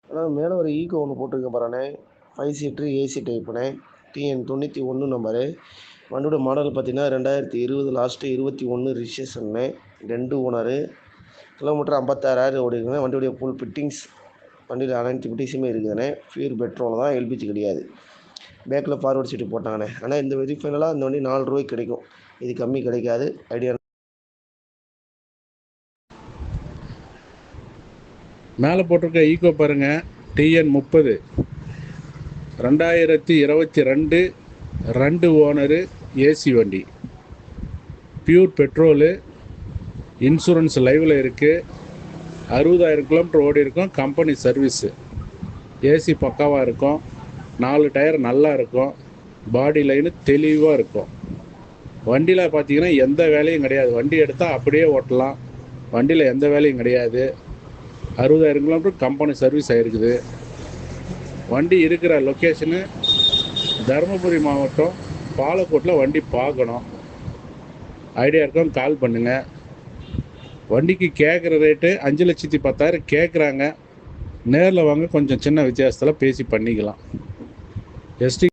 ஆனால் மேலே ஒரு ஈகோ ஒன்று போட்டிருக்க பாருண்ணே. 5 சீட்ரு ஏசி டைப்புண்ணே. TN 91 number. வண்டியோட மாடல் பார்த்தீங்கன்னா 2020 லாஸ்ட்டு 21 ரிஜிஸ்ட்ரேஷன்னு. 2 ஓனரு. கிலோமீட்டர் 56,000 ஓடிருக்குண்ணே. வண்டியுடைய ஃபுல் ஃபிட்டிங்ஸ் வண்டியில் அனைத்து ஃபிட்டிங்ஸுமே இருக்குதுண்ணே. பியூர் பெட்ரோல் தான், எல்பிஜி கிடையாது. பேக்கில் ஃபார்வர்ட் சீட்டு போட்டாங்கண்ணே. ஆனால் இந்த வெரி ஃபைனலாக இந்த வண்டி 4 ரூபாய்க்கு கிடைக்கும். இது கம்மி கிடைக்காது. ஐடியா மேலே போட்டிருக்க ஈகோ பாருங்கள். டிஎன் 30 2022 2 ஓனரு ஏசி வண்டி. Pure petrol. இன்சூரன்ஸ் லைவில் இருக்குது. 60,000 கிலோமீட்டர் ஓடி இருக்கும். Company service. ஏசி பக்காவாக இருக்கும். 4 டயர் நல்லா இருக்கும். பாடி லைனு தெளிவாக இருக்கும். வண்டியில் பார்த்தீங்கன்னா எந்த வேலையும் கிடையாது. வண்டி எடுத்தால் அப்படியே ஓட்டலாம். வண்டியில் எந்த வேலையும் கிடையாது. 60,000 கிலோமீட்டர் கம்பெனி சர்வீஸ் ஆகிருக்குது. வண்டி இருக்கிற லொக்கேஷனு தருமபுரி மாவட்டம் பாலக்கோட்டில். வண்டி பார்க்கணும், ஐடியா இருக்கும், கால் பண்ணுங்கள். வண்டிக்கு கேட்குற ரேட்டு 5,10,000 கேட்குறாங்க. நேரில் வாங்க, கொஞ்சம் சின்ன வித்தியாசத்தில் பேசி பண்ணிக்கலாம். எஸ்டி